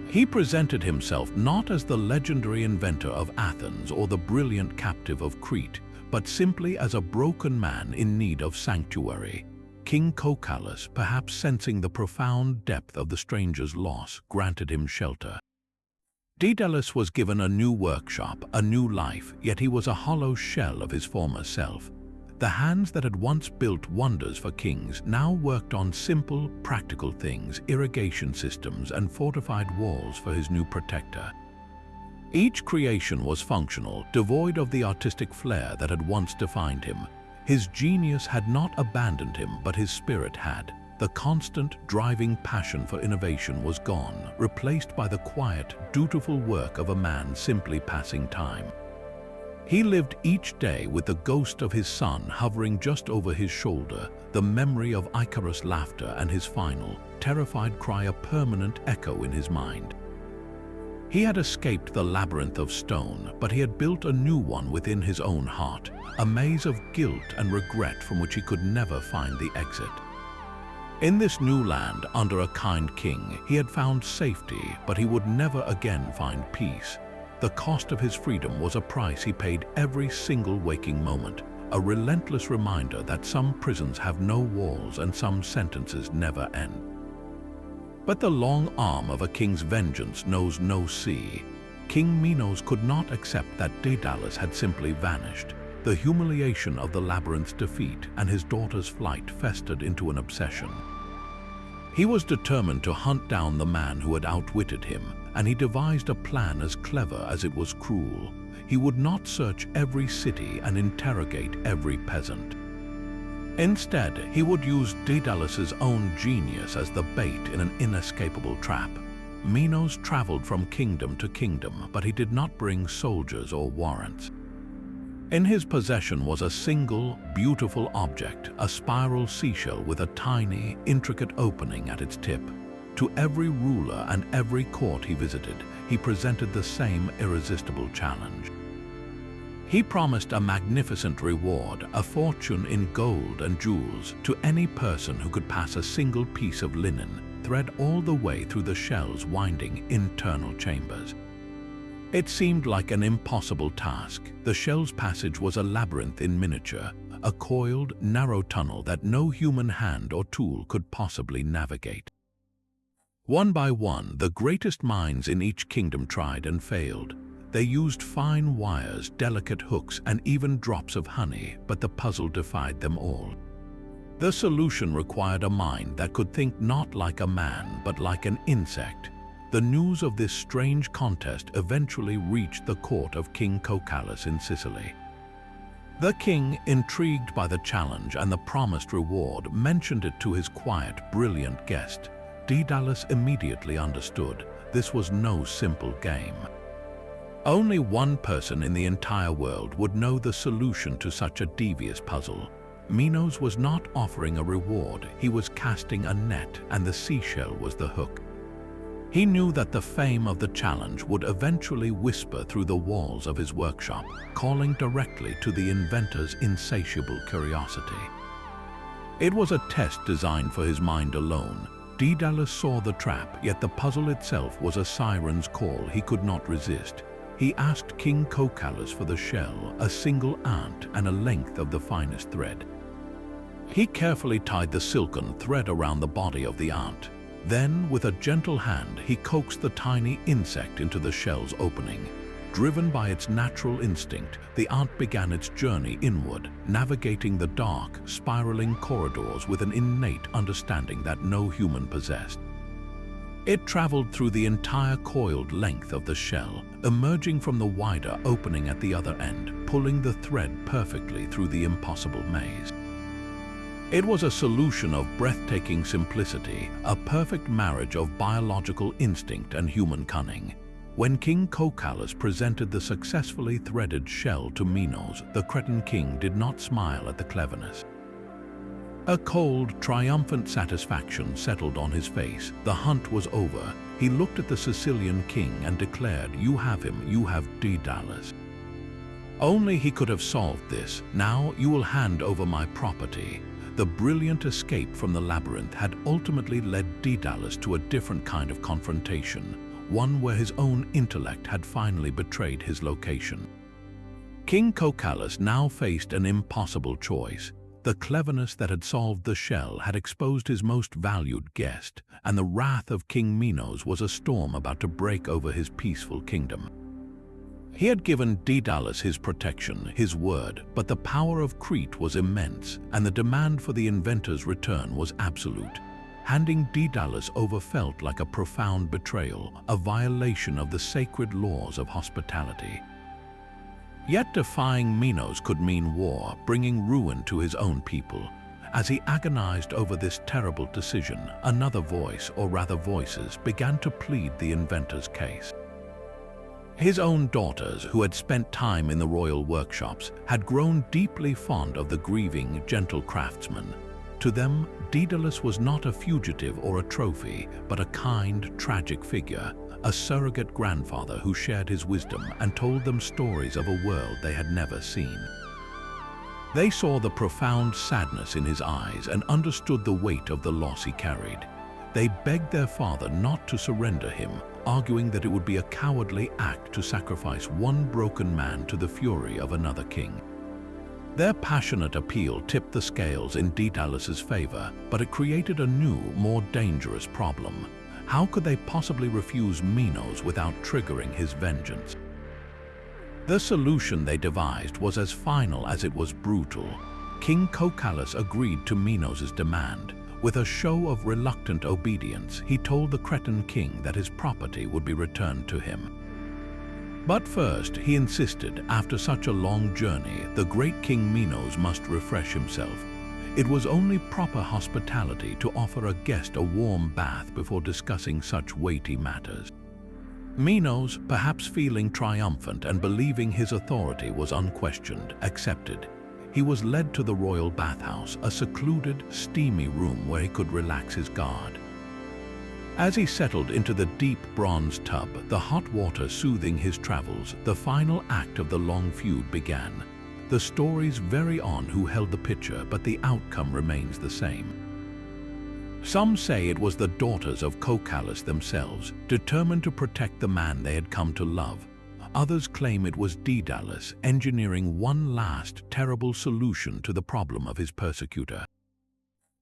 He presented himself not as the legendary inventor of Athens or the brilliant captive of Crete, but simply as a broken man in need of sanctuary. King Cocalus, perhaps sensing the profound depth of the stranger's loss, granted him shelter. Daedalus was given a new workshop, a new life, yet he was a hollow shell of his former self. The hands that had once built wonders for kings now worked on simple, practical things, irrigation systems and fortified walls for his new protector. Each creation was functional, devoid of the artistic flair that had once defined him. His genius had not abandoned him, but his spirit had. The constant, driving passion for innovation was gone, replaced by the quiet, dutiful work of a man simply passing time. He lived each day with the ghost of his son hovering just over his shoulder, the memory of Icarus' laughter and his final, terrified cry a permanent echo in his mind. He had escaped the labyrinth of stone, but he had built a new one within his own heart, a maze of guilt and regret from which he could never find the exit. In this new land, under a kind king, he had found safety, but he would never again find peace. The cost of his freedom was a price he paid every single waking moment, a relentless reminder that some prisons have no walls and some sentences never end. But the long arm of a king's vengeance knows no sea. King Minos could not accept that Daedalus had simply vanished. The humiliation of the labyrinth's defeat and his daughter's flight festered into an obsession. He was determined to hunt down the man who had outwitted him, and he devised a plan as clever as it was cruel. He would not search every city and interrogate every peasant. Instead, he would use Daedalus's own genius as the bait in an inescapable trap. Minos traveled from kingdom to kingdom, but he did not bring soldiers or warrants. In his possession was a single, beautiful object, a spiral seashell with a tiny, intricate opening at its tip. To every ruler and every court he visited, he presented the same irresistible challenge. He promised a magnificent reward, a fortune in gold and jewels, to any person who could pass a single piece of linen, thread all the way through the shell's winding internal chambers. It seemed like an impossible task. The shell's passage was a labyrinth in miniature, a coiled, narrow tunnel that no human hand or tool could possibly navigate. One by one, the greatest minds in each kingdom tried and failed. They used fine wires, delicate hooks, and even drops of honey, but the puzzle defied them all. The solution required a mind that could think not like a man, but like an insect. The news of this strange contest eventually reached the court of King Cocalus in Sicily. The king, intrigued by the challenge and the promised reward, mentioned it to his quiet, brilliant guest. Daedalus immediately understood this was no simple game. Only one person in the entire world would know the solution to such a devious puzzle. Minos was not offering a reward, he was casting a net, and the seashell was the hook. He knew that the fame of the challenge would eventually whisper through the walls of his workshop, calling directly to the inventor's insatiable curiosity. It was a test designed for his mind alone. Daedalus saw the trap, yet the puzzle itself was a siren's call he could not resist. He asked King Cocalus for the shell, a single ant, and a length of the finest thread. He carefully tied the silken thread around the body of the ant. Then, with a gentle hand, he coaxed the tiny insect into the shell's opening. Driven by its natural instinct, the ant began its journey inward, navigating the dark, spiraling corridors with an innate understanding that no human possessed. It traveled through the entire coiled length of the shell, emerging from the wider opening at the other end, pulling the thread perfectly through the impossible maze. It was a solution of breathtaking simplicity, a perfect marriage of biological instinct and human cunning. When King Cocalus presented the successfully threaded shell to Minos, the Cretan king did not smile at the cleverness. A cold, triumphant satisfaction settled on his face. The hunt was over. He looked at the Sicilian king and declared, "You have him, you have Daedalus. Only he could have solved this. Now you will hand over my property." The brilliant escape from the labyrinth had ultimately led Daedalus to a different kind of confrontation, one where his own intellect had finally betrayed his location. King Cocalus now faced an impossible choice. The cleverness that had solved the shell had exposed his most valued guest, and the wrath of King Minos was a storm about to break over his peaceful kingdom. He had given Daedalus his protection, his word, but the power of Crete was immense, and the demand for the inventor's return was absolute. Handing Daedalus over felt like a profound betrayal, a violation of the sacred laws of hospitality. Yet defying Minos could mean war, bringing ruin to his own people. As he agonized over this terrible decision, another voice, or rather voices, began to plead the inventor's case. His own daughters, who had spent time in the royal workshops, had grown deeply fond of the grieving, gentle craftsman. To them, Daedalus was not a fugitive or a trophy, but a kind, tragic figure, a surrogate grandfather who shared his wisdom and told them stories of a world they had never seen. They saw the profound sadness in his eyes and understood the weight of the loss he carried. They begged their father not to surrender him, arguing that it would be a cowardly act to sacrifice one broken man to the fury of another king. Their passionate appeal tipped the scales in Daedalus's favor, but it created a new, more dangerous problem. How could they possibly refuse Minos without triggering his vengeance? The solution they devised was as final as it was brutal. King Crete agreed to Minos's demand. With a show of reluctant obedience, he told the Cretan king that his property would be returned to him. But first, he insisted, after such a long journey, the great King Minos must refresh himself. It was only proper hospitality to offer a guest a warm bath before discussing such weighty matters. Minos, perhaps feeling triumphant and believing his authority was unquestioned, accepted. He was led to the royal bathhouse, a secluded, steamy room where he could relax his guard. As he settled into the deep bronze tub, the hot water soothing his travels, the final act of the long feud began. The stories vary on who held the pitcher, but the outcome remains the same. Some say it was the daughters of Crete themselves, determined to protect the man they had come to love. Others claim it was Daedalus, engineering one last, terrible solution to the problem of his persecutor.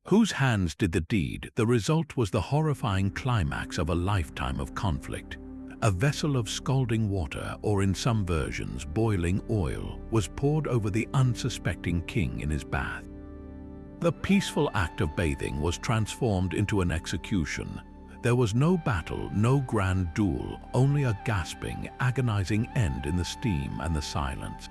Whose hands did the deed? The result was the horrifying climax of a lifetime of conflict. A vessel of scalding water, or in some versions, boiling oil, was poured over the unsuspecting king in his bath. The peaceful act of bathing was transformed into an execution. There was no battle, no grand duel, only a gasping, agonizing end in the steam and the silence.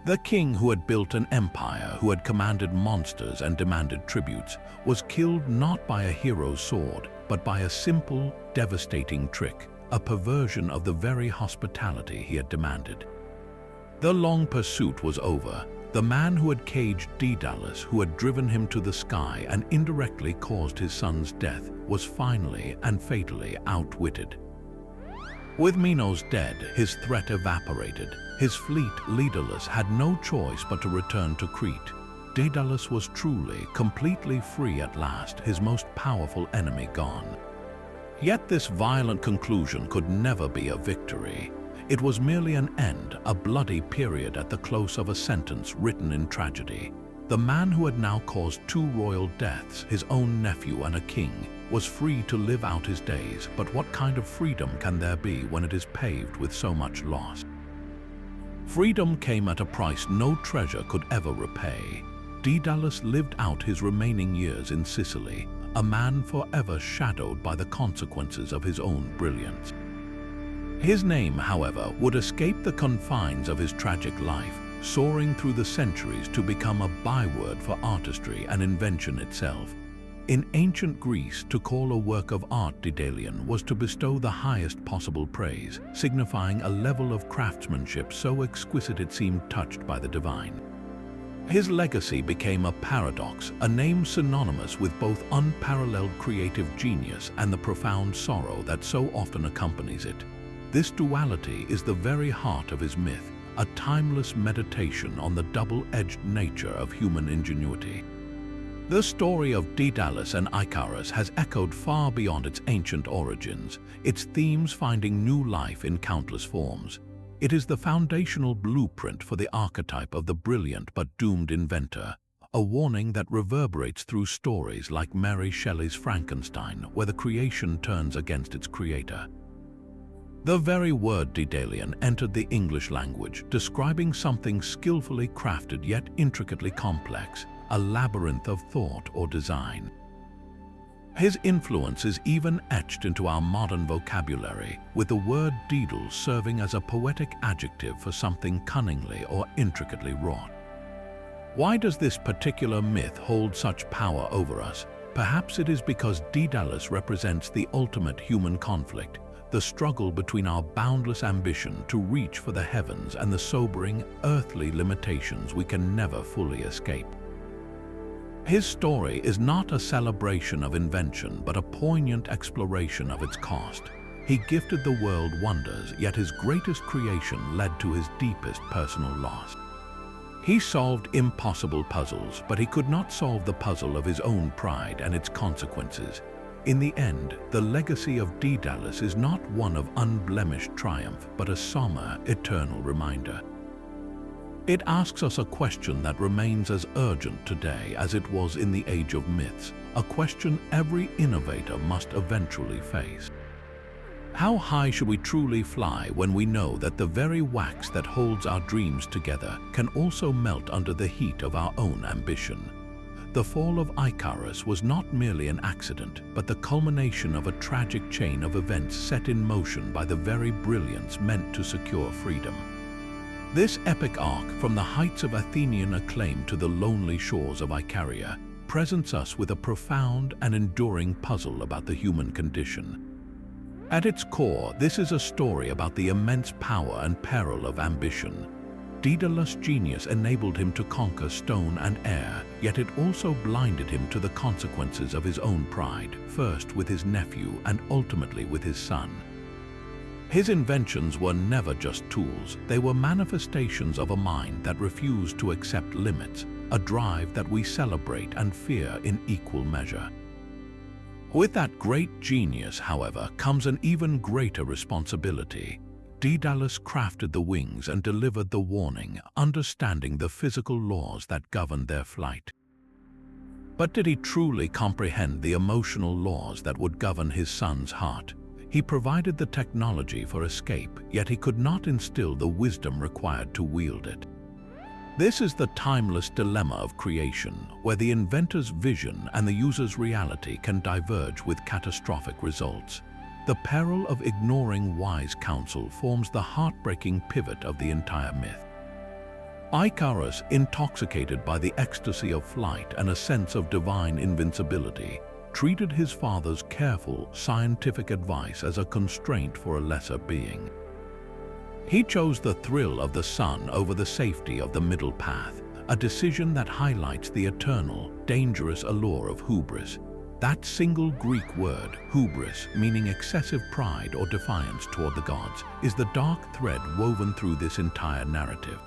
The king, who had built an empire, who had commanded monsters and demanded tributes, was killed not by a hero's sword, but by a simple, devastating trick, a perversion of the very hospitality he had demanded. The long pursuit was over. The man who had caged Daedalus, who had driven him to the sky and indirectly caused his son's death, was finally and fatally outwitted. With Minos dead, his threat evaporated. His fleet, leaderless, had no choice but to return to Crete. Daedalus was truly, completely free at last, his most powerful enemy gone. Yet this violent conclusion could never be a victory. It was merely an end, a bloody period at the close of a sentence written in tragedy. The man who had now caused 2 royal deaths, his own nephew and a king, was free to live out his days, but what kind of freedom can there be when it is paved with so much loss? Freedom came at a price no treasure could ever repay. Daedalus lived out his remaining years in Sicily, a man forever shadowed by the consequences of his own brilliance. His name, however, would escape the confines of his tragic life, soaring through the centuries to become a byword for artistry and invention itself. In ancient Greece, to call a work of art Daedalian was to bestow the highest possible praise, signifying a level of craftsmanship so exquisite it seemed touched by the divine. His legacy became a paradox, a name synonymous with both unparalleled creative genius and the profound sorrow that so often accompanies it. This duality is the very heart of his myth, a timeless meditation on the double-edged nature of human ingenuity. The story of Daedalus and Icarus has echoed far beyond its ancient origins, its themes finding new life in countless forms. It is the foundational blueprint for the archetype of the brilliant but doomed inventor, a warning that reverberates through stories like Mary Shelley's Frankenstein, where the creation turns against its creator. The very word Daedalian entered the English language, describing something skillfully crafted yet intricately complex, a labyrinth of thought or design. His influence is even etched into our modern vocabulary, with the word Daedal serving as a poetic adjective for something cunningly or intricately wrought. Why does this particular myth hold such power over us? Perhaps it is because Daedalus represents the ultimate human conflict, the struggle between our boundless ambition to reach for the heavens and the sobering, earthly limitations we can never fully escape. His story is not a celebration of invention, but a poignant exploration of its cost. He gifted the world wonders, yet his greatest creation led to his deepest personal loss. He solved impossible puzzles, but he could not solve the puzzle of his own pride and its consequences. In the end, the legacy of Daedalus is not one of unblemished triumph, but a somber, eternal reminder. It asks us a question that remains as urgent today as it was in the age of myths, a question every innovator must eventually face. How high should we truly fly when we know that the very wax that holds our dreams together can also melt under the heat of our own ambition? The fall of Icarus was not merely an accident, but the culmination of a tragic chain of events set in motion by the very brilliance meant to secure freedom. This epic arc, from the heights of Athenian acclaim to the lonely shores of Icaria, presents us with a profound and enduring puzzle about the human condition. At its core, this is a story about the immense power and peril of ambition. Daedalus' genius enabled him to conquer stone and air, yet it also blinded him to the consequences of his own pride, first with his nephew and ultimately with his son. His inventions were never just tools, they were manifestations of a mind that refused to accept limits, a drive that we celebrate and fear in equal measure. With that great genius, however, comes an even greater responsibility. Daedalus crafted the wings and delivered the warning, understanding the physical laws that governed their flight. But did he truly comprehend the emotional laws that would govern his son's heart? He provided the technology for escape, yet he could not instill the wisdom required to wield it. This is the timeless dilemma of creation, where the inventor's vision and the user's reality can diverge with catastrophic results. The peril of ignoring wise counsel forms the heartbreaking pivot of the entire myth. Icarus, intoxicated by the ecstasy of flight and a sense of divine invincibility, treated his father's careful, scientific advice as a constraint for a lesser being. He chose the thrill of the sun over the safety of the middle path, a decision that highlights the eternal, dangerous allure of hubris. That single Greek word, hubris, meaning excessive pride or defiance toward the gods, is the dark thread woven through this entire narrative.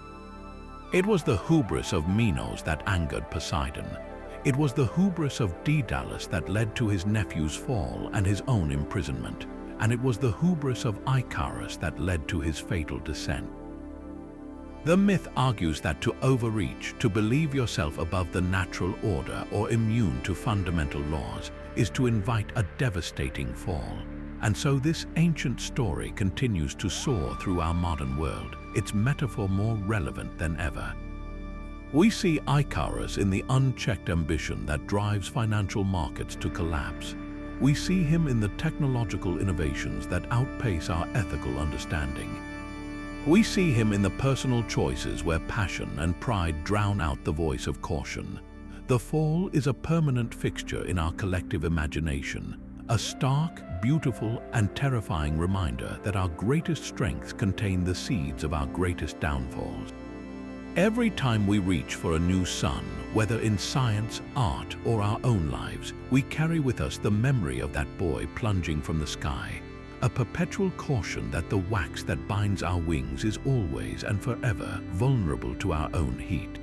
It was the hubris of Minos that angered Poseidon. It was the hubris of Daedalus that led to his nephew's fall and his own imprisonment, and it was the hubris of Icarus that led to his fatal descent. The myth argues that to overreach, to believe yourself above the natural order or immune to fundamental laws, is to invite a devastating fall. And so this ancient story continues to soar through our modern world, its metaphor more relevant than ever. We see Icarus in the unchecked ambition that drives financial markets to collapse. We see him in the technological innovations that outpace our ethical understanding. We see him in the personal choices where passion and pride drown out the voice of caution. The fall is a permanent fixture in our collective imagination, a stark, beautiful, and terrifying reminder that our greatest strengths contain the seeds of our greatest downfalls. Every time we reach for a new sun, whether in science, art, or our own lives, we carry with us the memory of that boy plunging from the sky, a perpetual caution that the wax that binds our wings is always and forever vulnerable to our own heat.